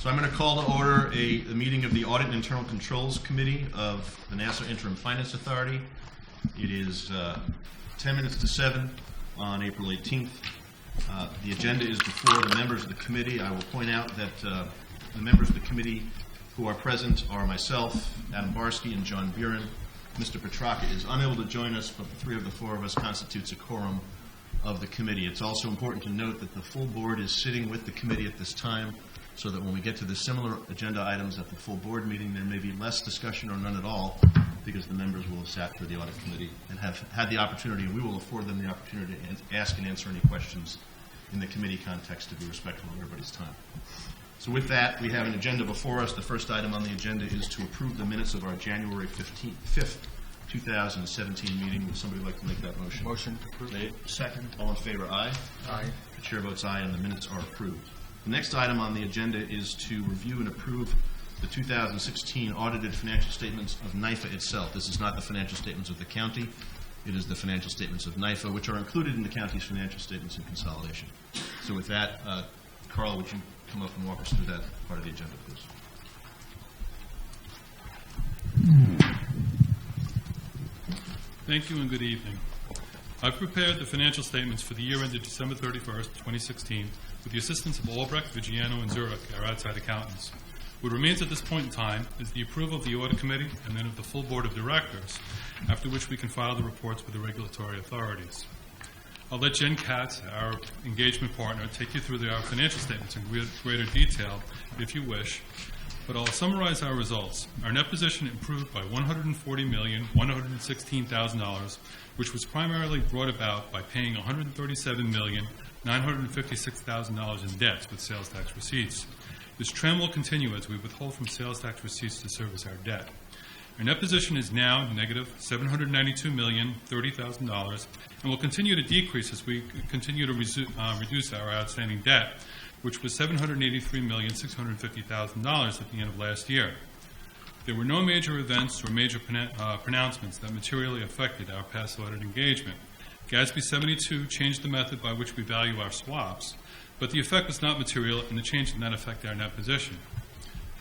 So I'm going to call to order the meeting of the Audit and Internal Controls Committee of the Nassau Interim Finance Authority. It is 10 minutes to 7 on April 18th. The agenda is before the members of the committee. I will point out that the members of the committee who are present are myself, Adam Barsky, and John Buren. Mr. Petraka is unable to join us, but the four of us constitutes a quorum of the committee. It's also important to note that the full board is sitting with the committee at this time, so that when we get to the similar agenda items at the full board meeting, there may be less discussion or none at all, because the members will have sat through the audit committee and have had the opportunity, and we will afford them the opportunity to ask and answer any questions in the committee context to be respectful of everybody's time. So with that, we have an agenda before us. The first item on the agenda is to approve the minutes of our January 5th, 2017 meeting. Would somebody like to make that motion? Motion approved. Second. All in favor, aye? Aye. The chair votes aye, and the minutes are approved. The next item on the agenda is to review and approve the 2016 audited financial statements of NIFA itself. This is not the financial statements of the county. It is the financial statements of NIFA, which are included in the county's financial statements in consolidation. So with that, Carl, would you come up and walk us through that part of the agenda, please? Thank you and good evening. I've prepared the financial statements for the year ended December 31st, 2016, with the assistance of Albrecht, Vigiano, and Zurich, our outside accountants. What remains at this point in time is the approval of the audit committee and then of the full board of directors, after which we can file the reports with the regulatory authorities. I'll let Jen Katz, our engagement partner, take you through our financial statements in greater detail if you wish, but I'll summarize our results. Our net position improved by $140,116,000, which was primarily brought about by paying $137,956,000 in debts with sales tax receipts. This trend will continue as we withhold from sales tax receipts to service our debt. Our net position is now negative $792,030,000 and will continue to decrease as we continue to reduce our outstanding debt, which was $783,650,000 at the end of last year. There were no major events or major pronouncements that materially affected our past audit engagement. GASB 72 changed the method by which we value our swaps, but the effect was not material and the change did not affect our net position.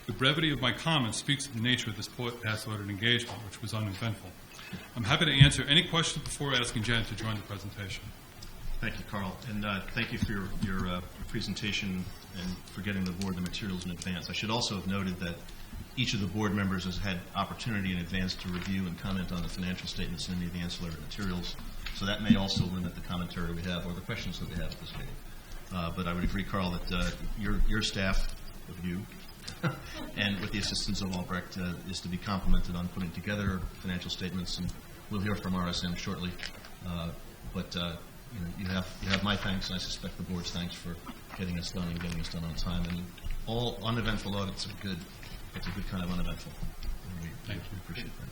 The brevity of my comments speaks to the nature of this past audit engagement, which was uneventful. I'm happy to answer any questions before asking Jen to join the presentation. Thank you, Carl, and thank you for your presentation and for getting the board the materials in advance. I should also have noted that each of the board members has had opportunity in advance to review and comment on the financial statements and any of the ancillary materials, so that may also limit the commentary we have or the questions that we have at this meeting. But I would agree, Carl, that your staff of you and with the assistance of Albrecht is to be complimented on putting together financial statements, and we'll hear from RSM shortly. You have my thanks, and I suspect the board's thanks for getting us done and getting us done on time. And all uneventful audits are good. It's a good kind of uneventful. We appreciate that.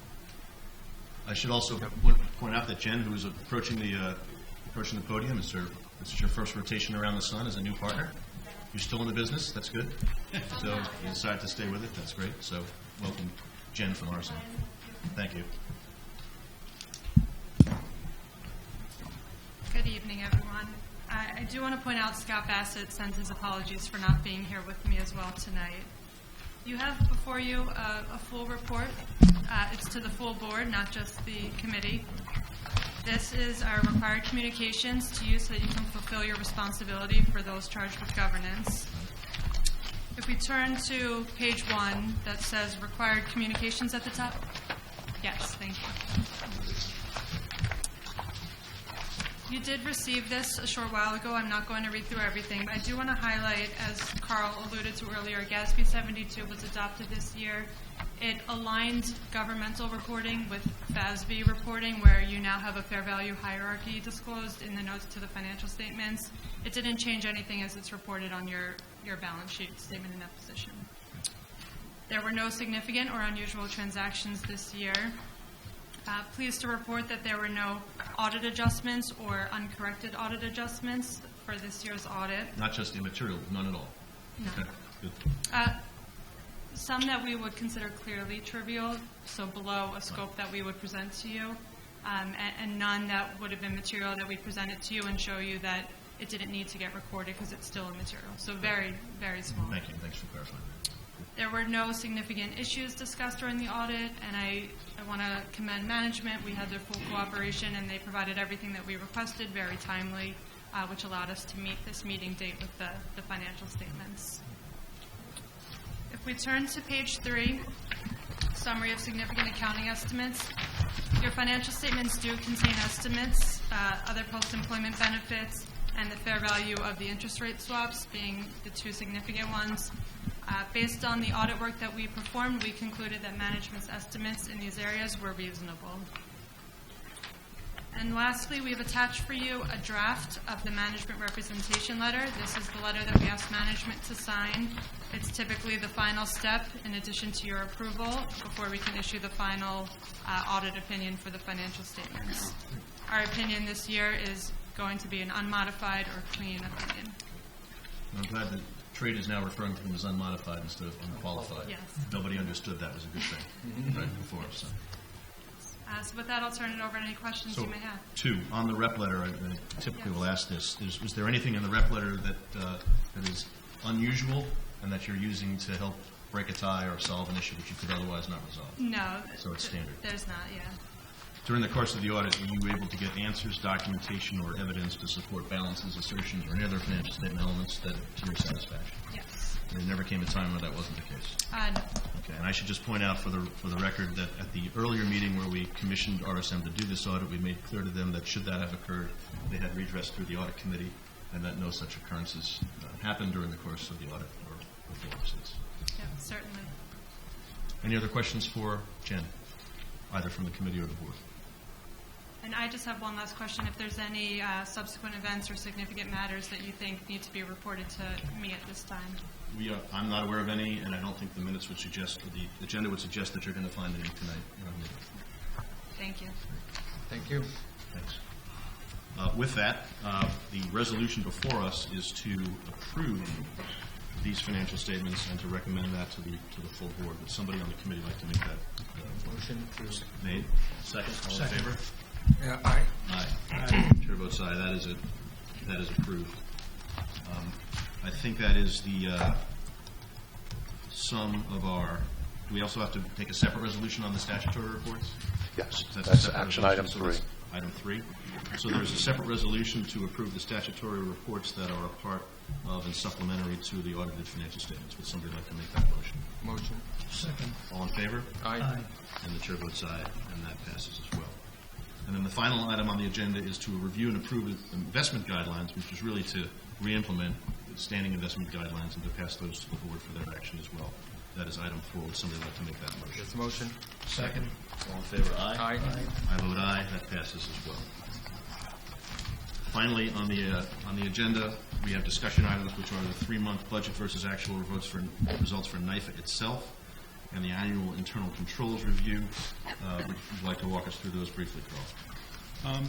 I should also point out that Jen, who is approaching the podium, this is your first rotation around the sun as a new partner. You're still in the business. That's good. So you decided to stay with it. That's great. So welcome, Jen from RSM. Thank you. Good evening, everyone. I do want to point out Scott Bassett sends his apologies for not being here with me as well tonight. You have before you a full report. It's to the full board, not just the committee. This is our required communications to you so that you can fulfill your responsibility for those charged with governance. If we turn to page 1 that says required communications at the top. Yes, thank you. You did receive this a short while ago. I'm not going to read through everything, but I do want to highlight, as Carl alluded to earlier, GASB 72 was adopted this year. It aligned governmental reporting with FASB reporting, where you now have a fair value hierarchy disclosed in the notes to the financial statements. It didn't change anything as it's reported on your balance sheet statement and net position. There were no significant or unusual transactions this year. Pleased to report that there were no audit adjustments or uncorrected audit adjustments for this year's audit. Not just immaterial, none at all. No. Okay, good. Some that we would consider clearly trivial, so below a scope that we would present to you, and none that would have been material that we presented to you and show you that it didn't need to get recorded because it's still immaterial. So very, very small. Thank you. Thanks for clarifying that. There were no significant issues discussed during the audit, and I want to commend management. We had their full cooperation, and they provided everything that we requested very timely, which allowed us to meet this meeting date with the financial statements. If we turn to page 3, summary of significant accounting estimates. Your financial statements do contain estimates, other post-employment benefits, and the fair value of the interest rate swaps being the two significant ones. Based on the audit work that we performed, we concluded that management's estimates in these areas were reasonable. And lastly, we've attached for you a draft of the management representation letter. This is the letter that we asked management to sign. It's typically the final step in addition to your approval before we can issue the final audit opinion for the financial statements. Our opinion this year is going to be an unmodified or clean opinion. I'm glad that trade is now referring to them as unmodified instead of unqualified. Yes. Nobody understood that was a good thing right before. So So with that, I'll turn it over to any questions you may have. 2, on the rep letter, I typically will ask this. Is there anything in the rep letter that is unusual and that you're using to help break a tie or solve an issue that you could otherwise not resolve? No. So it's standard. There's not, yeah. During the course of the audit, were you able to get answers, documentation, or evidence to support balances, assertions, or any other financial statement elements that to your satisfaction? Yes. There never came a time where that wasn't the case. No. Okay, and I should just point out for the record that at the earlier meeting where we commissioned RSM to do this audit, we made clear to them that should that have occurred, they had redress through the audit committee, and that no such occurrences happened during the course of the audit or before since. Yeah, certainly. Any other questions for Jen, either from the committee or the board? And I just have one last question. If there's any subsequent events or significant matters that you think need to be reported to me at this time. I'm not aware of any, and I don't think the minutes would suggest, or the agenda would suggest that you're going to find any tonight. Thank you. Thank you. Thanks. With that, the resolution before us is to approve these financial statements and to recommend that to the full board. Would somebody on the committee like to make that Motion to... made? Second? All in favor? Yeah, aye. Aye. Chair votes aye. That is approved. I think that is the sum of our. Do we also have to take a separate resolution on the statutory reports? Yes, a that's separate action resolution. item 3. So it's item 3. So there's a separate resolution to approve the statutory reports that are a part of and supplementary to the audited financial statements. Would somebody like to make that motion? Motion. Second. All in favor? Aye. And the chair votes aye, and that passes as well. And then the final item on the agenda is to review and approve investment guidelines, which is really to re-implement standing investment guidelines and to pass those to the board for their action as well. That is item 4. Would somebody like to make that motion? That's motion. Second. All in favor? Aye. Aye. I vote aye. That passes as well. Finally, on the agenda, we have discussion items, which are the 3-month budget versus actual results for NIFA itself, and the annual internal controls review. Would you like to walk us through those briefly, Carl?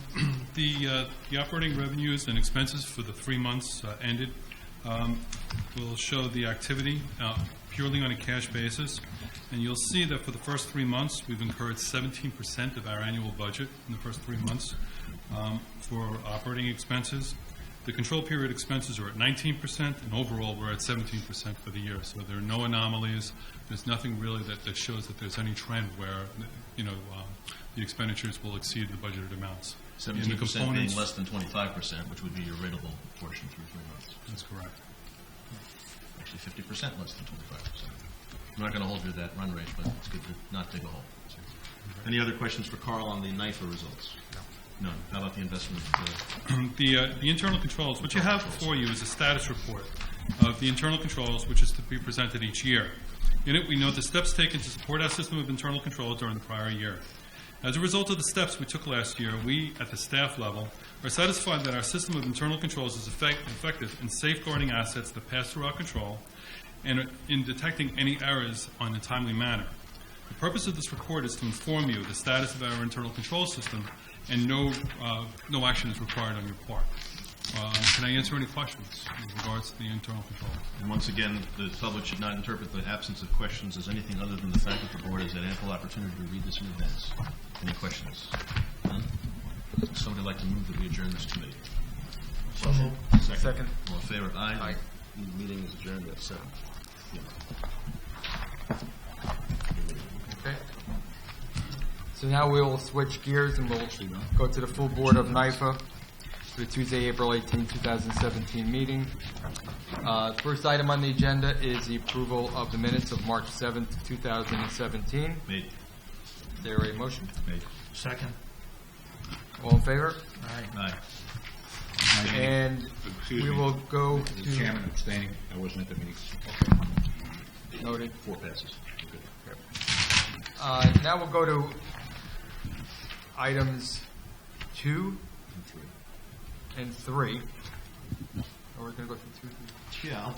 The operating revenues and expenses for the 3 months ended will show the activity purely on a cash basis. And you'll see that for the first 3 months, we've incurred 17% of our annual budget in the first 3 months for operating expenses. The control period expenses are at 19%, and overall we're at 17% for the year. So there are no anomalies. There's nothing really that shows that there's any trend where, the expenditures will exceed the budgeted amounts. 17% being less than 25%, which would be your rateable portion through 3 months. That's correct. Actually, 50% less than 25%. I'm not going to hold you to that run rate, but it's good to not dig a hole. Any other questions for Carl on the NIFA results? None. How about the investment? The internal controls, what you have before you is a status report of the internal controls, which is to be presented each year. In it, we note the steps taken to support our system of internal controls during the prior year. As a result of the steps we took last year, we, at the staff level, are satisfied that our system of internal controls is effective in safeguarding assets that pass through our control and in detecting any errors on a timely manner. The purpose of this report is to inform you of the status of our internal control system, and no action is required on your part. Can I answer any questions in regards to the internal control? And once again, the public should not interpret the absence of questions as anything other than the fact that the board has had ample opportunity to read this in advance. Any questions? None? Would somebody like to move that we adjourn this committee? So moved. Second. All in favor? Aye. Aye. The meeting is adjourned at 7. Okay. So now we'll switch gears and we'll go to the full board of NIFA for the Tuesday, April 18, 2017 meeting. First item on the agenda is the approval of the minutes of March 7th, 2017. Made. Is there a motion? Made. Second. All in favor? Aye. And Excuse we me. will go The to, chairman abstaining. I wasn't at the meeting. noted. 4 passes. Now we'll go to items 2 and 3. Or we're going to go through 2. Yeah,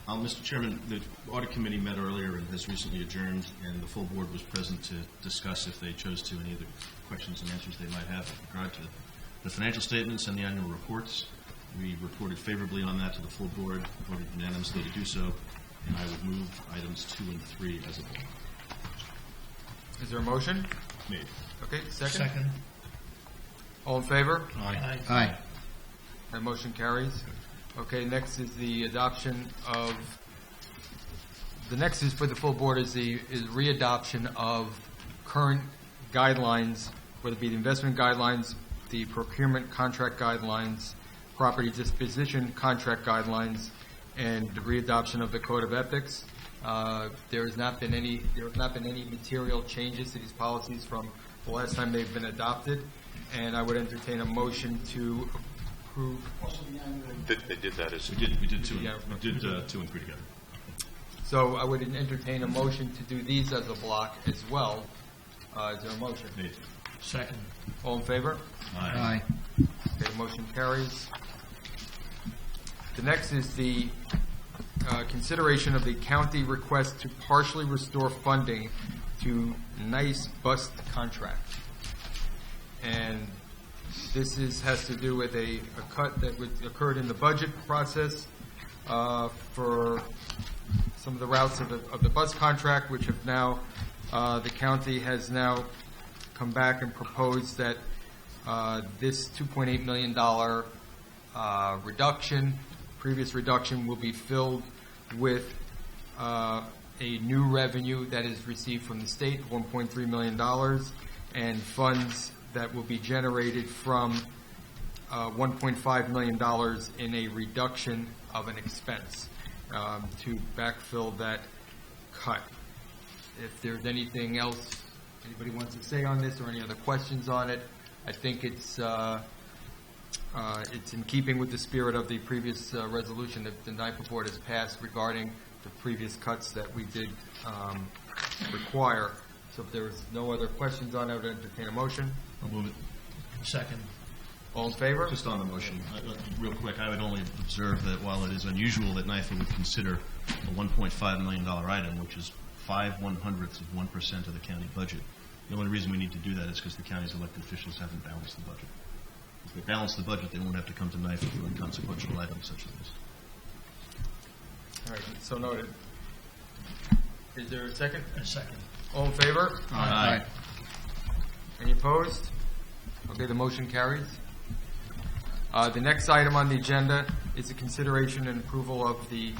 Mr. Chairman, the audit committee met earlier and has recently adjourned, and the full board was present to discuss, if they chose to, any of the questions and answers they might have with regard to the financial statements and the annual reports. We reported favorably on that to the full board, voted unanimously to do so, and I would move items 2 and 3 as a block. Is there a motion? Made. Okay, second. Second. All in favor? Aye. Aye. That motion carries. Okay, next is the adoption of, the next is for the full board is readoption of current guidelines, whether it be the investment guidelines, the procurement contract guidelines, property disposition contract guidelines, and the readoption of the code of ethics. There have not been any material changes to these policies from the last time they've been adopted, and I would entertain a motion to approve. They did that as, We did 2 Yeah. and 2 and 3 together. So I would entertain a motion to do these as a block as well. Is there a motion? Made. Second. All in favor? Aye. Okay, motion carries. The next is the consideration of the county request to partially restore funding to NICE bus contract. And this has to do with a cut that occurred in the budget process for some of the routes of the bus contract, which have now, the county has now come back and proposed that this $2.8 million previous reduction will be filled with a new revenue that is received from the state, $1.3 million, and funds that will be generated from $1.5 million in a reduction of an expense to backfill that cut. If there's anything else anybody wants to say on this or any other questions on it, I think it's in keeping with the spirit of the previous resolution that the NIPA board has passed regarding the previous cuts that we did require. So if there's no other questions on it, I would entertain a motion. I'll move it. Second. All in favor? Just on the motion, real quick, I would only observe that while it is unusual that NIFA would consider a $1.5 million item, which is 0.05% of the county budget, the only reason we need to do that is because the county's elected officials haven't balanced the budget. If they balance the budget, they won't have to come to NIFA for inconsequential items such as this. All right, so noted. Is there a second? A second. All in favor? Aye. Any opposed? Okay, the motion carries. The next item on the agenda is the consideration and approval of the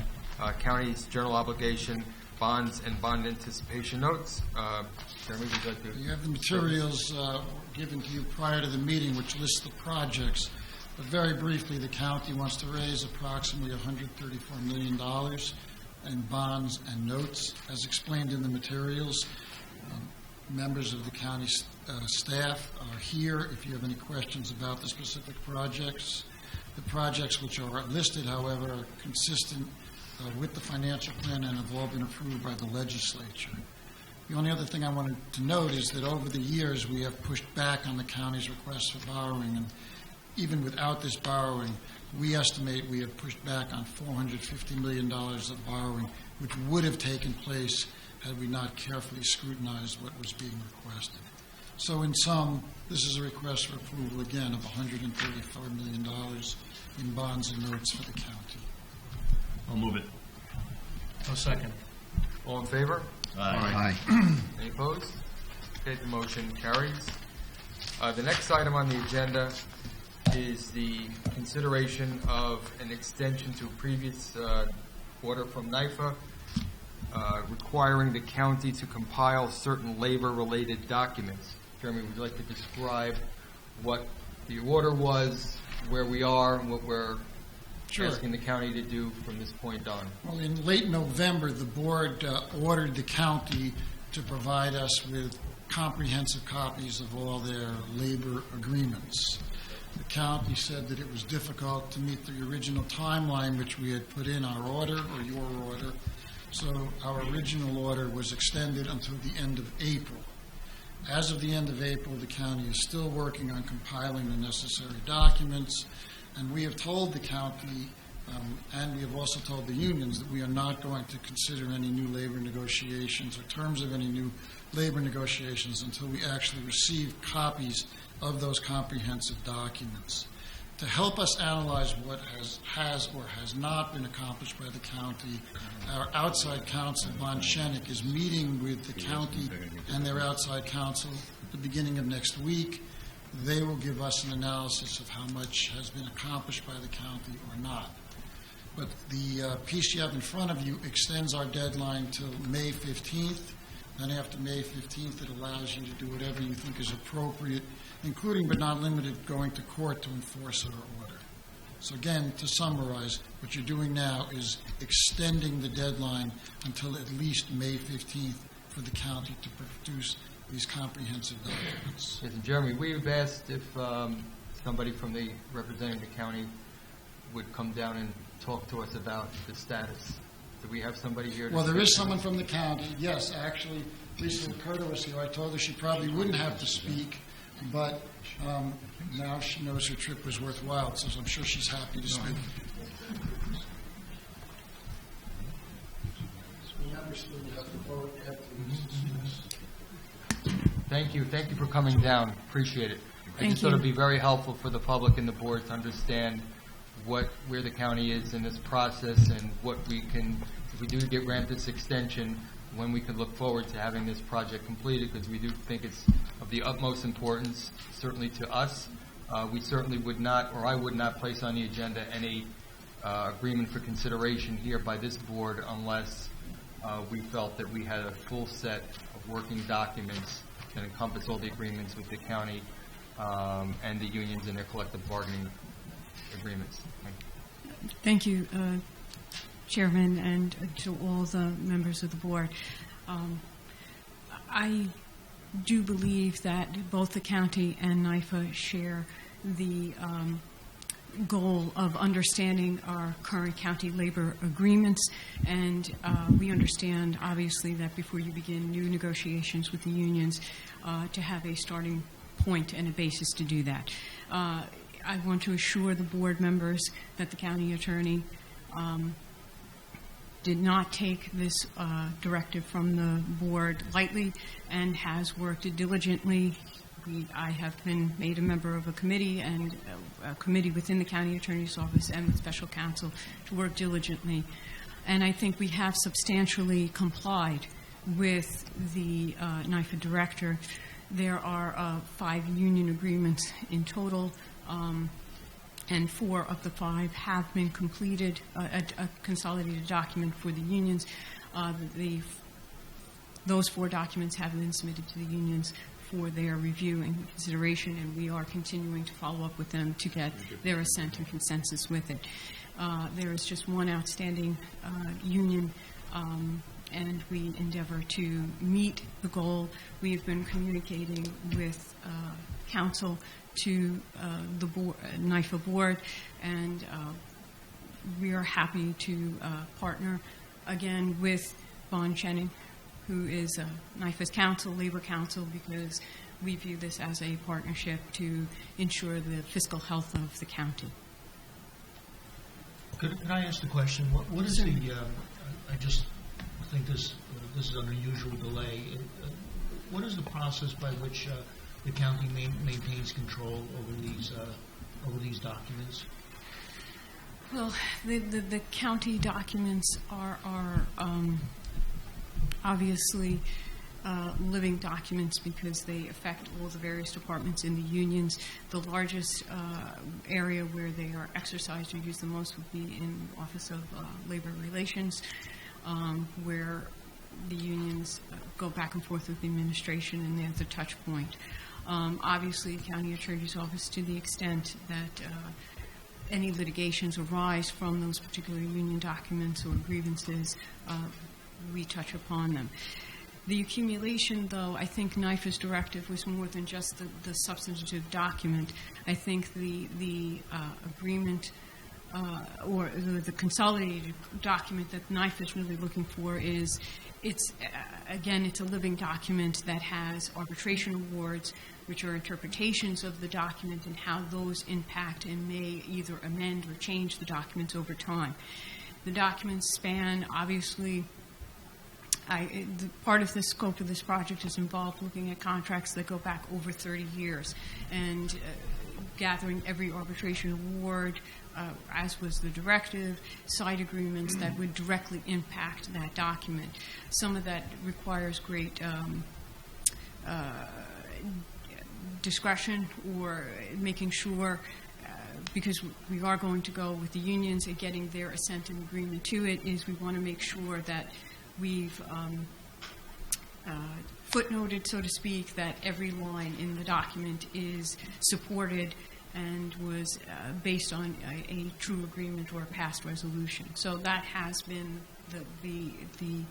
county's general obligation bonds and bond anticipation notes. Jeremy, would you like to? You have the materials given to you prior to the meeting, which lists the projects. But very briefly, the county wants to raise approximately $134 million in bonds and notes. As explained in the materials, members of the county staff are here if you have any questions about the specific projects. The projects which are listed, however, are consistent with the financial plan and have all been approved by the legislature. The only other thing I wanted to note is that over the years we have pushed back on the county's request for borrowing, and even without this borrowing, we estimate we have pushed back on $450 million of borrowing, which would have taken place had we not carefully scrutinized what was being requested. So in sum, this is a request for approval again of $134 million in bonds and notes for the county. I'll move it. A second. All in favor? Aye. Any opposed? Okay, the motion carries. The next item on the agenda is the consideration of an extension to a previous order from NIFA requiring the county to compile certain labor-related documents. Jeremy, would you like to describe what the order was, where we are, and what we're Sure. asking the county to do from this point on? Well, in late November, the board ordered the county to provide us with comprehensive copies of all their labor agreements. The county said that it was difficult to meet the original timeline which we had put in our order, or your order, so our original order was extended until the end of April. As of the end of April, the county is still working on compiling the necessary documents, and we have told the county, and we have also told the unions, that we are not going to consider any new labor negotiations or terms of any new labor negotiations until we actually receive copies of those comprehensive documents. To help us analyze what has or has not been accomplished by the county, our outside counsel, Von Schenek, is meeting with the county and their outside counsel at the beginning of next week. They will give us an analysis of how much has been accomplished by the county or not. But the piece you have in front of you extends our deadline till May 15th. Then after May 15th, it allows you to do whatever you think is appropriate, including but not limited going to court to enforce our order. So again, to summarize, what you're doing now is extending the deadline until at least May 15th for the county to produce these comprehensive documents. Yes, and Jeremy, we've asked if somebody from the representing the county would come down and talk to us about the status. Do we have somebody here? Well, there is someone from the county. Yes, actually, Lisa Curto was here. I told her she probably wouldn't have to speak, but now she knows her trip was worthwhile, so I'm sure she's happy to speak. Thank you for coming down. Appreciate it. I Thank just thought it'd you. be very helpful for the public and the board to understand where the county is in this process and what we can, if we do get granted this extension, when we can look forward to having this project completed, because we do think it's of the utmost importance, certainly to us. We certainly would not, or I would not place on the agenda any agreement for consideration here by this board unless we felt that we had a full set of working documents that encompass all the agreements with the county and the unions and their collective bargaining agreements. Thank you, Chairman, and to all the members of the board. I do believe that both the county and NIFA share the goal of understanding our current county labor agreements, and we understand, obviously, that before you begin new negotiations with the unions, to have a starting point and a basis to do that. I want to assure the board members that the county attorney did not take this directive from the board lightly and has worked diligently. I have been made a member of a committee and a committee within the county attorney's office and with special counsel to work diligently. And I think we have substantially complied with the NIFA director. There are 5 union agreements in total, and 4 of the 5 have been completed, a consolidated document for the unions. Those 4 documents have been submitted to the unions for their review and consideration, and we are continuing to follow up with them to get their assent and consensus with it. There is just one outstanding union, and we endeavor to meet the goal. We have been communicating with counsel to the NIFA board, and we are happy to partner again with Von Schenek, who is NIFA's counsel, labor counsel, because we view this as a partnership to ensure the fiscal health of the county. Could I ask the question? What is the, I just think this is an unusual delay. What is the process by which the county maintains control over these documents? Well, the county documents are obviously living documents because they affect all the various departments in the unions. The largest area where they are exercised or used the most would be in the Office of Labor Relations, where the unions go back and forth with the administration, and they're the touch point. Obviously, the County Attorney's Office, to the extent that any litigations arise from those particular union documents or grievances, we touch upon them. The accumulation, though, I think NYFA's directive was more than just the substantive document. I think the agreement or the consolidated document that NYFA is really looking for is, it's a living document that has arbitration awards, which are interpretations of the document and how those impact and may either amend or change the documents over time. The documents span, obviously, part of the scope of this project is involved looking at contracts that go back over 30 years and gathering every arbitration award, as was the directive, side agreements that would directly impact that document. Some of that requires great discretion or making sure, because we are going to go with the unions and getting their assent and agreement to it, is we want to make sure that we've footnoted, so to speak, that every line in the document is supported and was based on a true agreement or a past resolution. So that has been the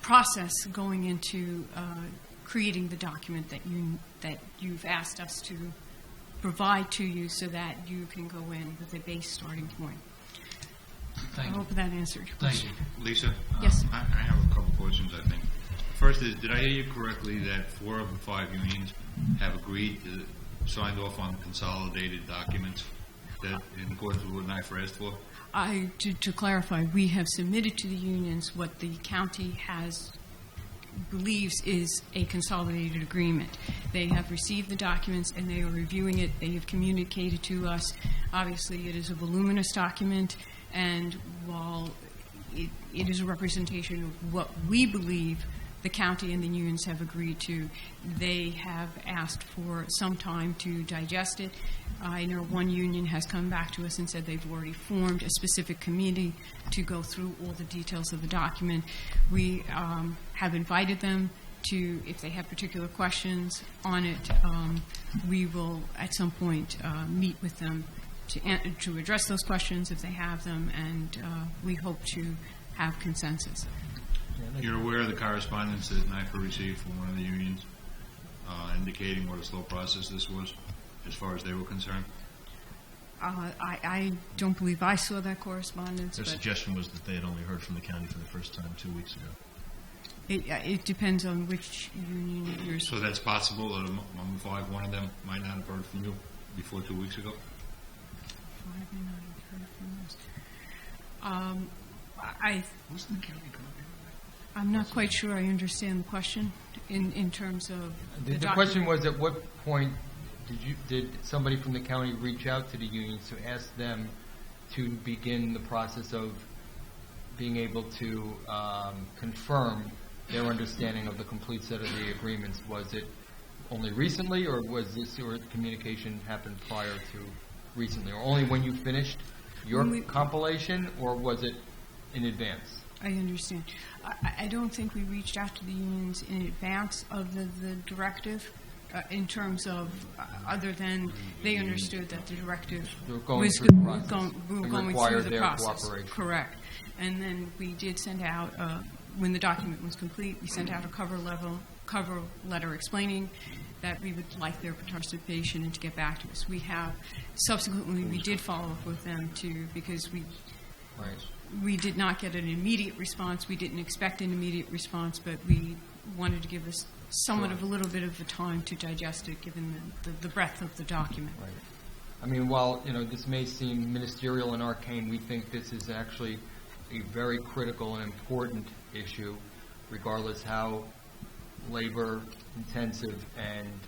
process going into creating the document that you've asked us to provide to you so that you can go in with a base starting point. Thank I you. hope that answered your Thank you. question. Lisa? Yes. I have a couple questions, I think. First is, did I hear you correctly that 4 of the 5 unions have agreed to, signed off on consolidated documents that in accordance with what NYFA asked for? To clarify, we have submitted to the unions what the county believes is a consolidated agreement. They have received the documents and they are reviewing it. They have communicated to us. Obviously, it is a voluminous document, and while it is a representation of what we believe the county and the unions have agreed to, they have asked for some time to digest it. I know one union has come back to us and said they've already formed a specific committee to go through all the details of the document. We have invited them to, if they have particular questions on it, we will at some point meet with them to address those questions if they have them, and we hope to have consensus. You're aware of the correspondence that NYFA received from one of the unions indicating what a slow process this was, as far as they were concerned? I don't believe I saw that correspondence. Their But suggestion was that they had only heard from the county for the first time 2 weeks ago. it depends on which union you're. So that's possible that among 5, one of them might not have heard from you before 2 weeks ago? Wasn't the county copy? I'm not quite sure I understand the question in terms of The question was, at what point did somebody from the county reach out to the unions to ask them to begin the process of being able to confirm their understanding of the complete set of the agreements? Was it only recently, or was this or communication happened prior to recently, or only when you finished your compilation, or was it in advance? I understand. I don't think we reached out to the unions in advance of the directive in terms of, other than they understood that the directive They were going was through the process. we were It going required through the their process. cooperation. Correct. And then we did send out, when the document was complete, we sent out a cover letter explaining that we would like their participation and to get back to us. We have, subsequently, we did follow up with them too, because Right. we did not get an immediate response. We didn't expect an immediate response, but we wanted to give us somewhat of a little bit of the time to digest it, given the breadth of the document. Right. I mean, while, this may seem ministerial and arcane, we think this is actually a very critical and important issue, regardless how labor-intensive and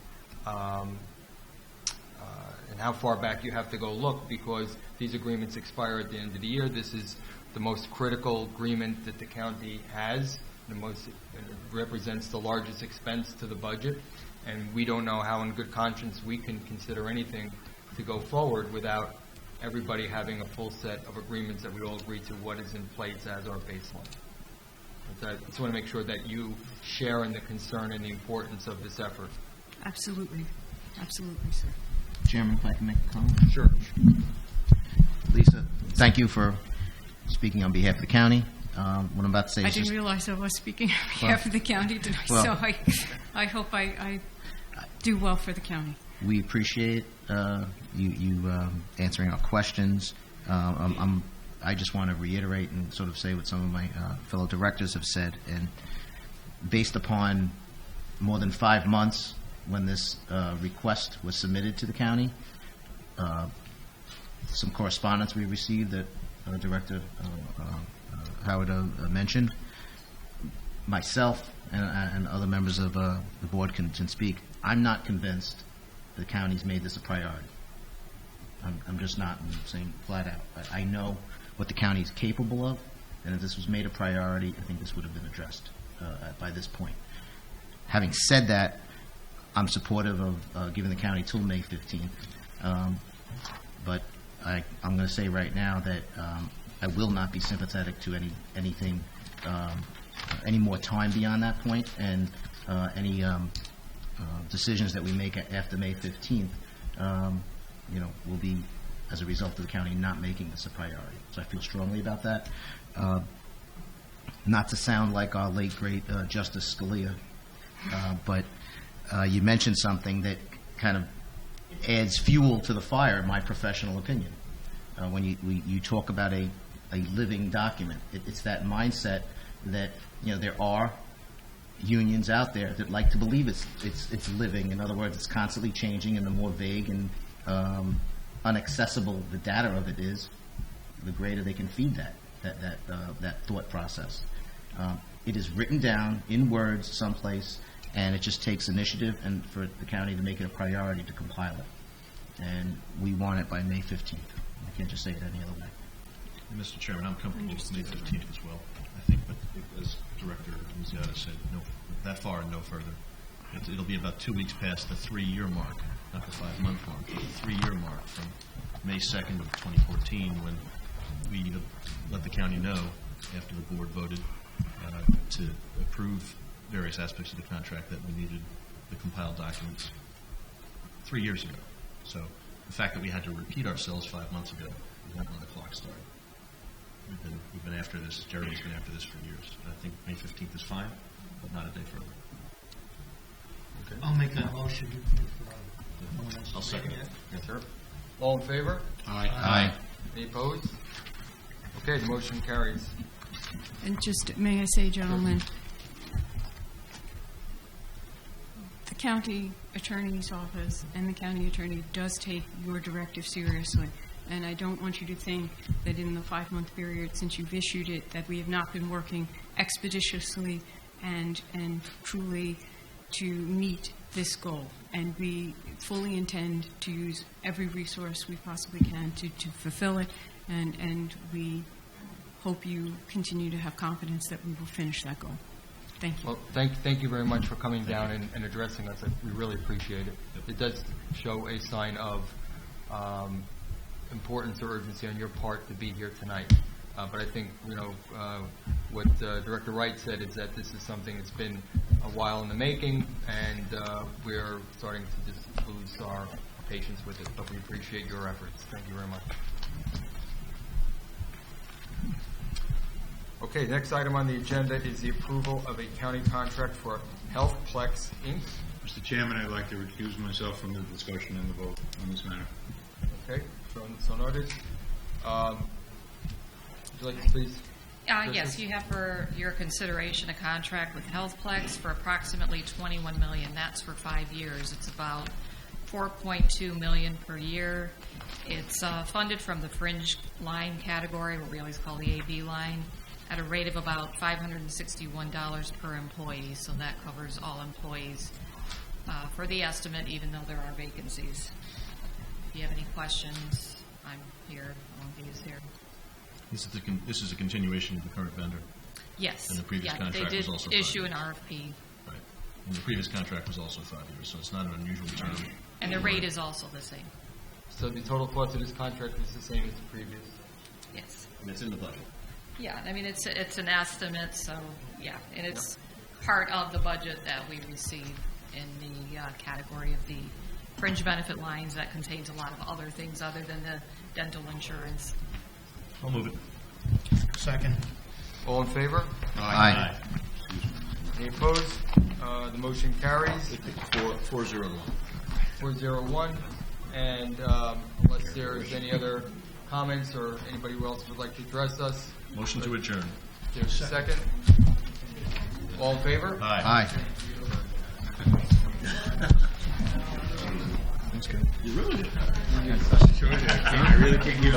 how far back you have to go look, because these agreements expire at the end of the year. This is the most critical agreement that the county has represents the largest expense to the budget, and we don't know how in good conscience we can consider anything to go forward without everybody having a full set of agreements that we all agree to what is in place as our baseline. But I just want to make sure that you share in the concern and the importance of this effort. Absolutely. Absolutely, sir. Chairman, if I can make a comment? Sure. Lisa, thank you for speaking on behalf of the county. What I'm about to say I is didn't just, realize I was speaking on behalf of the county tonight, well- so I hope I do well for the county. we appreciate you answering our questions. I just want to reiterate and sort of say what some of my fellow directors have said. And based upon more than 5 months when this request was submitted to the county, some correspondence we received that Director Howard mentioned, myself and other members of the board can speak. I'm not convinced the county's made this a priority. I'm just not. I'm saying flat out. I know what the county is capable of, and if this was made a priority, I think this would have been addressed by this point. Having said that, I'm supportive of giving the county till May 15th, but I'm going to say right now that I will not be sympathetic to anything any more time beyond that point, and any decisions that we make after May 15th, will be as a result of the county not making this a priority. So I feel strongly about that. Not to sound like our late, great Justice Scalia, but you mentioned something that kind of adds fuel to the fire, in my professional opinion. When you talk about a living document, it's that mindset that there are unions out there that like to believe it's living. In other words, it's constantly changing, and the more vague and unaccessible the data of it is, the greater they can feed that thought process. It is written down in words someplace, and it just takes initiative and for the county to make it a priority to compile it. And we want it by May 15th. I can't just say it any other way. Mr. Chairman, I'm comfortable with May 15th as well. I think, but as Director Muziata said, no, that far and no further. It'll be about 2 weeks past the 3-year mark, not the 5-month mark, but the 3-year mark from May 2nd of 2014, when we let the county know after the board voted to approve various aspects of the contract that we needed the compiled documents 3 years ago. So the fact that we had to repeat ourselves 5 months ago is not when the clock started. We've been after this. Jeremy's been after this for years. I think May 15th is fine, but not a day further. Okay. I'll make that motion. I'll second it. Yes, sir. All in favor? Aye. Any opposed? Okay, the motion carries. And just, may I say, gentlemen, the county attorney's office and the county attorney does take your directive seriously. And I don't want you to think that in the 5-month period since you've issued it that we have not been working expeditiously and truly to meet this goal. And we fully intend to use every resource we possibly can to fulfill it. And we hope you continue to have confidence that we will finish that goal. Thank you. Well, thank you very much for coming down and addressing us. We really appreciate it. It does show a sign of importance or urgency on your part to be here tonight. But I think, what Director Wright said is that this is something that's been a while in the making, and we're starting to just lose our patience with it. But we appreciate your efforts. Thank you very much. Okay, next item on the agenda is the approval of a county contract for HealthPlex, Inc. Mr. Chairman, I'd like to recuse myself from the discussion and the vote on this matter. Okay, so noted. Would you like to please? Yes, you have for your consideration a contract with HealthPlex for approximately $21 million. That's for 5 years. It's about $4.2 million per year. It's funded from the fringe line category, what we always call the AB line, at a rate of about $561 per employee. So that covers all employees for the estimate, even though there are vacancies. If you have any questions, I'm here. Alongi is here. This is a continuation of the current vendor. Yes. And the previous Yeah, contract was also 5 They did issue years. an RFP, Right. And the previous contract was also 5 years, so it's not an unusual term. and the rate is also the same. So the total cost of this contract is the same as the previous. Yes. And it's in the budget. Yeah, I mean, it's an estimate, so, yeah, and it's part of the budget that we receive in the category of the fringe benefit lines that contains a lot of other things other than the dental insurance. I'll move it. Second. All in favor? Aye. Any opposed? The motion carries 401. 401. And unless there is any other comments or anybody else would like to address us, Motion to adjourn. there's a second. All in favor? Aye. You really did. I really can't give